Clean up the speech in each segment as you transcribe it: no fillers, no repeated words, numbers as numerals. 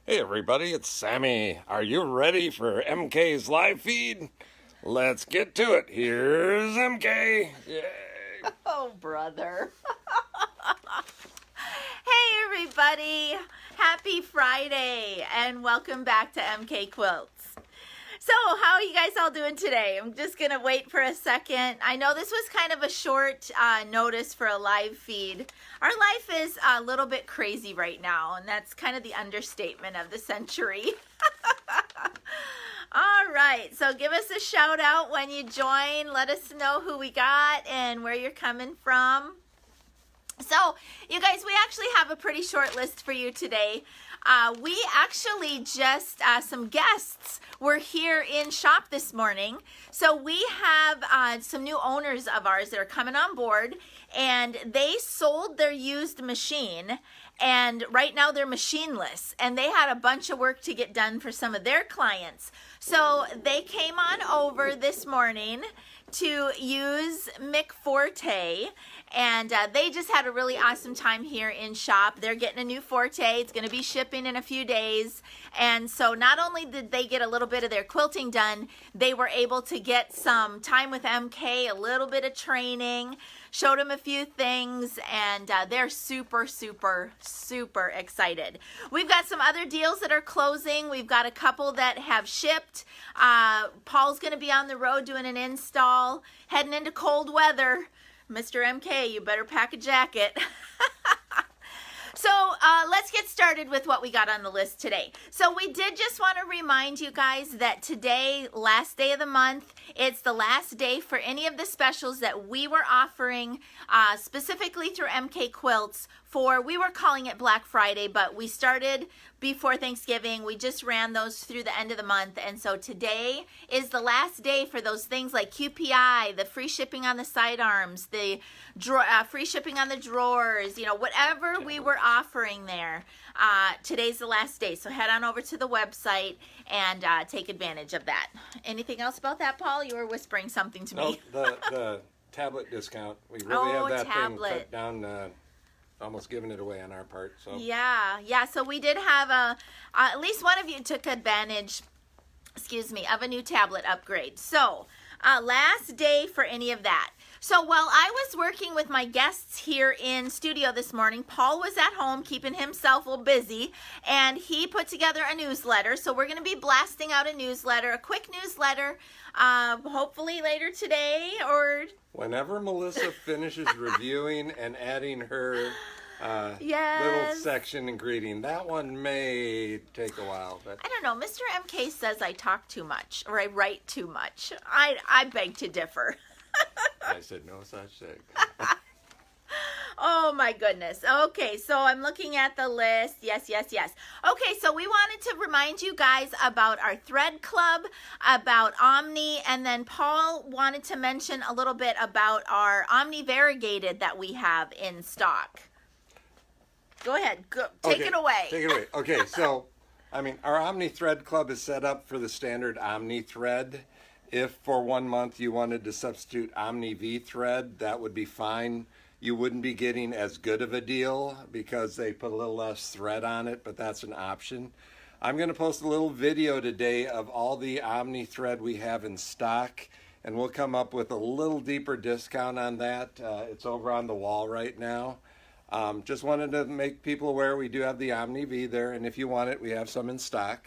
Hey everybody, it's Sammy. Are you ready for MK's live feed? Let's get to it. Here's MK. Yay. Oh, brother. Hey, everybody. Happy Friday, and welcome back to MK Quilts. So, how are you guys all doing today? I'm just going to wait for a second. I know this was kind of a short notice for a live feed. Our life is a little bit crazy right now, and that's kind of the understatement of the century. All right, so give us a shout out when you join. Let us know who we got and where you're coming from. So, you guys, we actually have a pretty short list for you today. We actually just, some guests were here in shop this morning. So we have some new owners of ours that are coming on board, and they sold their used machine, and right now they're machineless, and they had a bunch of work to get done for some of their clients. So they came on over this morning to use MK Forte, and they just had a really awesome time here in shop. They're getting a new Forte. It's going to be shipping in a few days, and so not only did they get a little bit of their quilting done, they were able to get some time with MK, a little bit of training, showed them a few things, and they're super, super, super excited. We've got some other deals that are closing. We've got a couple that have shipped. Paul's going to be on the road doing an install, heading into cold weather. Mr. MK, you better pack a jacket. So let's get started with what we got on the list today. So we did just want to remind you guys that today, last day of the month, it's the last day for any of the specials that we were offering specifically through MK Quilts for, we were calling it Black Friday, but we started before Thanksgiving. We just ran those through the end of the month, and so today is the last day for those things like QPI, the free shipping on the sidearms, the free shipping on the drawers, you know, whatever we were offering there. Today's the last day, so head on over to the website and take advantage of that. Anything else about that, Paul? You were whispering something to me. No, the tablet discount. We really have that tablet thing cut down, almost giving it away on our part. So yeah. So we did have at least one of you took advantage, of a new tablet upgrade. So last day for any of that. So while I was working with my guests here in studio this morning, Paul was at home keeping himself busy, and he put together a newsletter. So we're going to be blasting out a newsletter, a quick newsletter, hopefully later today or whenever Melissa finishes reviewing and adding her yes, little section and greeting, that one may take a while. But I don't know. Mr. MK says I talk too much or I write too much. I beg to differ. I said no such thing. Oh my goodness. Okay, so I'm looking at the list. Yes. Okay, so we wanted to remind you guys about our thread club, about Omni, and then Paul wanted to mention a little bit about our Omni variegated that we have in stock. Go ahead. Take it away. Take it away. Okay, so, I mean, our Omni Thread Club is set up for the standard Omni thread. If for 1 month you wanted to substitute Omni V thread, that would be fine. You wouldn't be getting as good of a deal because they put a little less thread on it, but that's an option. I'm going to post a little video today of all the Omni thread we have in stock, and we'll come up with a little deeper discount on that. It's over on the wall right now. Just wanted to make people aware we do have the Omni V there, and if you want it, we have some in stock.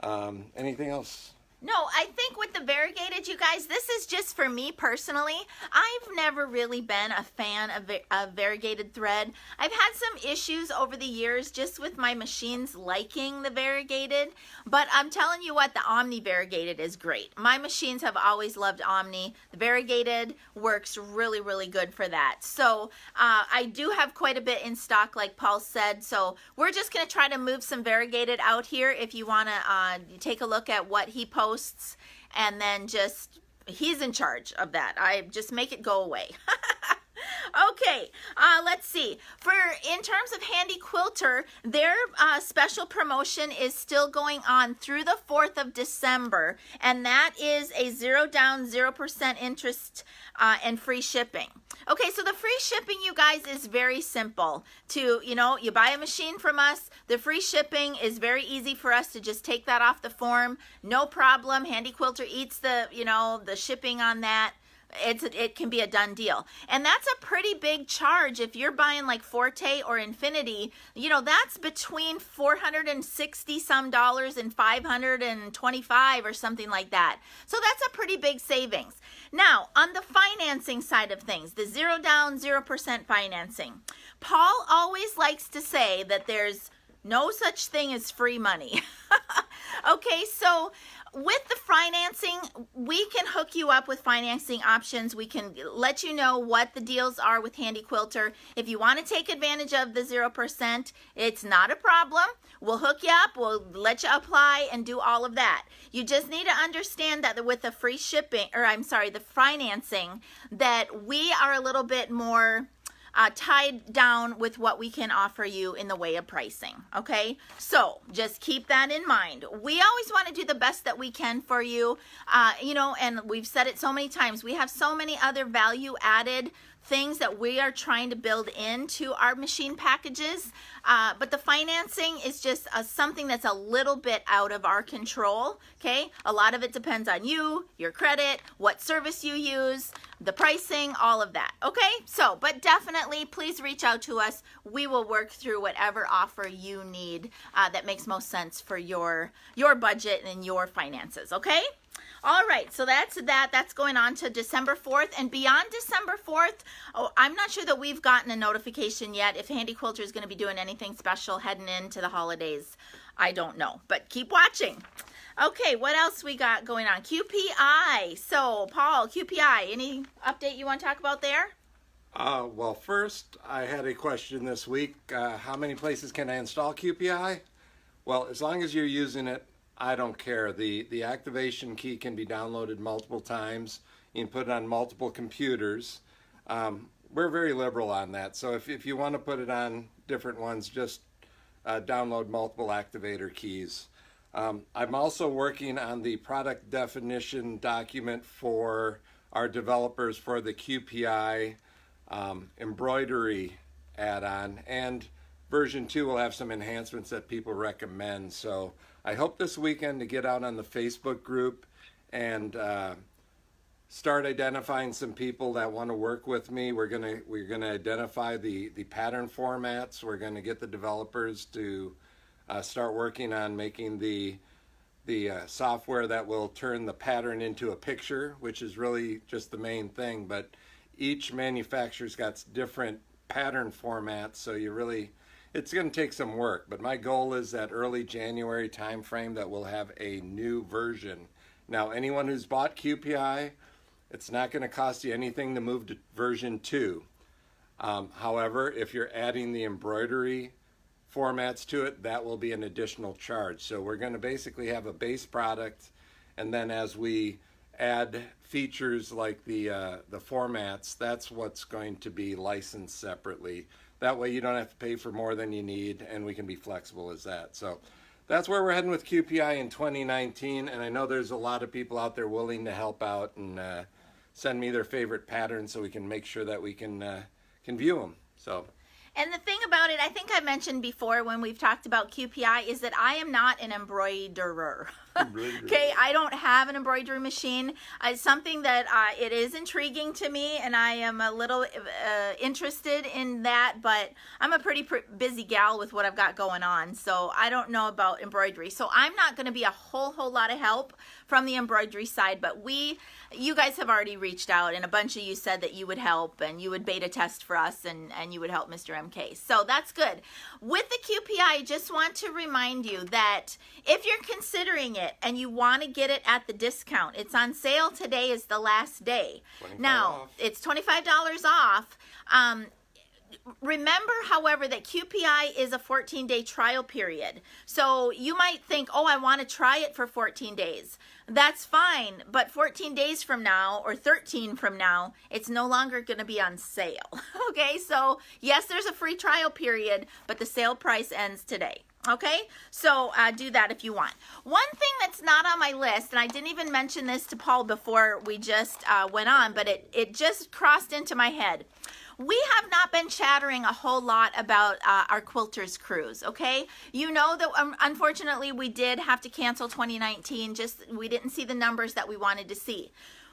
Anything else? No, I think with the variegated, you guys, this is just for me personally. I've never really been a fan of variegated thread. I've had some issues over the years just with my machines liking the variegated, but I'm telling you what, the Omni variegated is great. My machines have always loved Omni. The variegated works really, really good for that. So I do have quite a bit in stock, like Paul said, so we're just going to try to move some variegated out here if you want to take a look at what he posts, and then just, he's in charge of that. I just make it go away. Okay, let's see. In terms of Handy Quilter, their special promotion is still going on through the 4th of December, and that is a 0 down, 0% interest and free shipping. Okay, so the free shipping, you guys, is very simple. You buy a machine from us, the free shipping is very easy for us to just take that off the form. No problem. Handy Quilter eats the shipping on that. It can be a done deal. And that's a pretty big charge. If you're buying like Forte or Infinity, that's between $460 some and $525 or something like that. So that's a pretty big savings. Now, on the financing side of things, the 0 down, 0% financing, Paul always likes to say that there's no such thing as free money. Okay, so with the financing, we can hook you up with financing options. We can let you know what the deals are with Handy Quilter. If you want to take advantage of the 0%, it's not a problem. We'll hook you up. We'll let you apply and do all of that. You just need to understand that with the free shipping, the financing, that we are a little bit more tied down with what we can offer you in the way of pricing. Okay, so just keep that in mind. We always want to do the best that we can for you, and we've said it so many times. We have so many other value added things that we are trying to build into our machine packages, but the financing is just something that's a little bit out of our control. Okay, a lot of it depends on you, your credit, what service you use, the pricing, all of that. Okay, so but definitely please reach out to us. We will work through whatever offer you need that makes most sense for your budget and your finances. Okay. All right, so that's going on to December 4th, and beyond December 4th, I'm not sure that we've gotten a notification yet if Handy Quilter is going to be doing anything special heading into the holidays. I don't know, but keep watching. Okay, what else we got going on? QPI. So, Paul, QPI, any update you want to talk about there? Well, first, I had a question this week. How many places can I install QPI? Well, as long as you're using it, I don't care. The activation key can be downloaded multiple times. You can put it on multiple computers. We're very liberal on that. So if you want to put it on different ones, just download multiple activator keys. I'm also working on the product definition document for our developers for the QPI embroidery add-on, and version 2 will have some enhancements that people recommend. So I hope this weekend to get out on the Facebook group and start identifying some people that want to work with me. We're gonna identify the pattern formats. We're gonna get the developers to start working on making the software that will turn the pattern into a picture, which is really just the main thing. But each manufacturer's got different pattern formats, so it's going to take some work. But my goal is that early January time frame that we'll have a new version. Now, anyone who's bought QPI, it's not going to cost you anything to move to version 2. However, if you're adding the embroidery formats to it, that will be an additional charge. So we're going to basically have a base product, and then as we add features like the formats, that's what's going to be licensed separately. That way you don't have to pay for more than you need, and we can be flexible as that. So that's where we're heading with QPI in 2019, and I know there's a lot of people out there willing to help out and send me their favorite patterns so we can make sure that we can view them. So. And the thing about it, I think I mentioned before when we've talked about QPI, is that I am not an embroiderer. Okay, I don't have an embroidery machine. It's something that it is intriguing to me, and I am a little interested in that, but I'm a pretty busy gal with what I've got going on, so I don't know about embroidery. So I'm not going to be a whole lot of help from the embroidery side, but you guys have already reached out, and a bunch of you said that you would help, and you would beta test for us, and you would help Mr. MK. So that's good. With the QPI, I just want to remind you that if you're considering it and you want to get it at the discount, it's on sale. Today is the last day. Now, off. It's $25 off. remember, however, that QPI is a 14-day trial period. So you might think, oh, I want to try it for 14 days. That's fine, but 14 days from now or 13 from now, it's no longer going to be on sale. Okay, so yes, there's a free trial period, but the sale price ends today. Okay, so do that if you want. One thing that's not on my list, and I didn't even mention this to Paul before we just went on, but it just crossed into my head. We have not been chattering a whole lot about our Quilters Cruise, okay? You know that unfortunately we did have to cancel 2019, we didn't see the numbers that we wanted to see.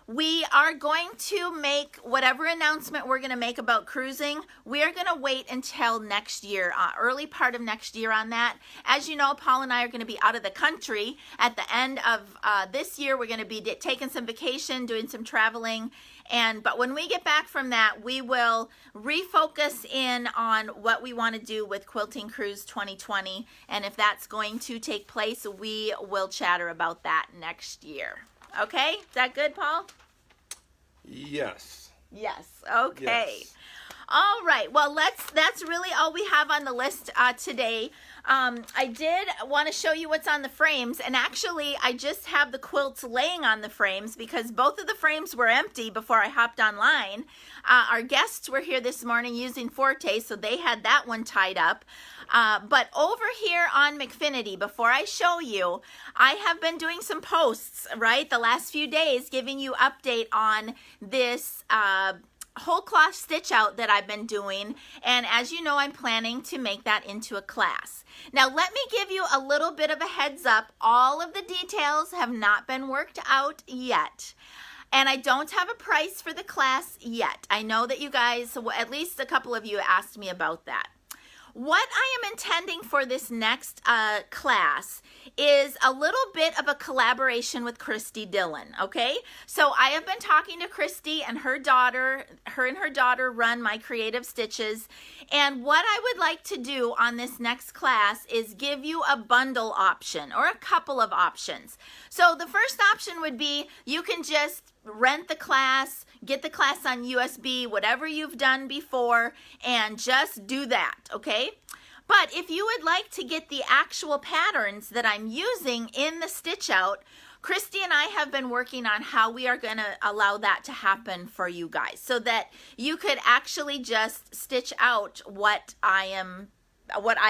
We are going to make whatever announcement we're going to make about cruising. We are going to wait until next year, early part of next year on that. As you know, Paul and I are going to be out of the country at the end of this year. We're going to be taking some vacation, doing some traveling. But when we get back from that, we will refocus in on what we want to do with Quilting Cruise 2020. And if that's going to take place, we will chatter about that next year. Okay, is that good, Paul? Yes. Yes. Okay. Yes. All right. Well, that's really all we have on the list today. I did want to show you what's on the frames, and actually I just have the quilts laying on the frames because both of the frames were empty before I hopped online. Our guests were here this morning using Forte, so they had that one tied up. But over here on McFinity, before I show you, I have been doing some posts, right, the last few days, giving you update on this whole cloth stitch out that I've been doing, and as you know, I'm planning to make that into a class. Now let me give you a little bit of a heads up. All of the details have not been worked out yet, and I don't have a price for the class yet. I know that you guys, at least a couple of you, asked me about that. What I am intending for this next class is a little bit of a collaboration with Christy Dillon, okay? So I have been talking to Christy and her daughter. Her and her daughter run My Creative Stitches. And what I would like to do on this next class is give you a bundle option or a couple of options. So the first option would be you can just rent the class, get the class on USB, whatever you've done before, and just do that, okay? But if you would like to get the actual patterns that I'm using in the stitch out, Christy and I have been working on how we are going to allow that to happen for you guys so that you could actually just stitch out what I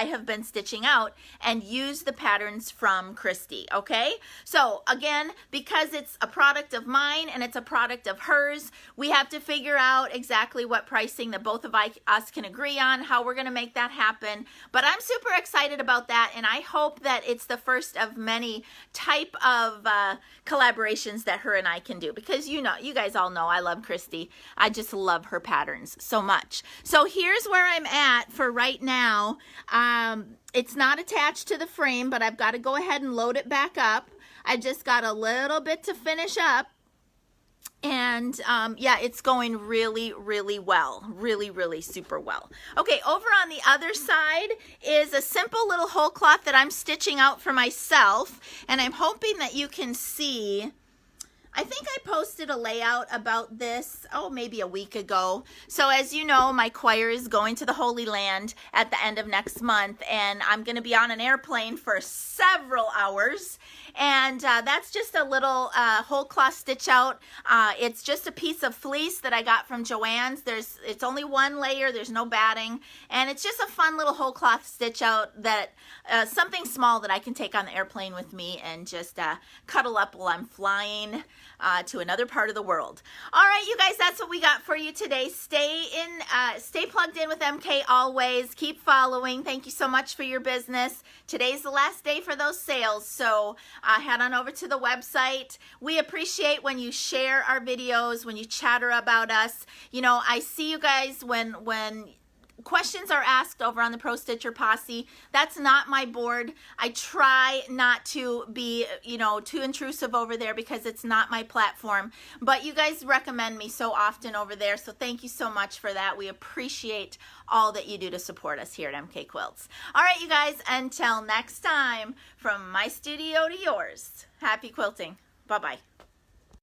have been stitching out and use the patterns from Christy, okay? So again, because it's a product of mine and it's a product of hers, we have to figure out exactly what pricing that both of us can agree on, how we're gonna make that happen. But I'm super excited about that, and I hope that it's the first of many type of collaborations that her and I can do, because you guys all know I love Christy. I just love her patterns so much. So here's where I'm at for right now. It's not attached to the frame, but I've got to go ahead and load it back up. I just got a little bit to finish up, and yeah, it's going really, really well. Really, really super well. Okay, over on the other side is a simple little whole cloth that I'm stitching out for myself, and I'm hoping that you can see. I think I posted a layout about this, maybe a week ago. So as you know, my choir is going to the Holy Land at the end of next month, and I'm going to be on an airplane for several hours. And that's just a little whole cloth stitch out. It's just a piece of fleece that I got from Joann's. It's only one layer, there's no batting, and it's just a fun little whole cloth stitch out that something small that I can take on the airplane with me and just cuddle up while I'm flying to another part of the world. All right, you guys, that's what we got for you today. Stay plugged in with MK always. Keep following. Thank you so much for your business. Today's the last day for those sales, so head on over to the website. We appreciate when you share our videos, when you chatter about us. You know, I see you guys when questions are asked over on the Pro Stitcher Posse. That's not my board. I try not to be, too intrusive over there because it's not my platform. But you guys recommend me so often over there, so thank you so much for that. We appreciate all that you do to support us here at MK Quilts. All right, you guys, until next time, from my studio to yours, happy quilting. Bye-bye.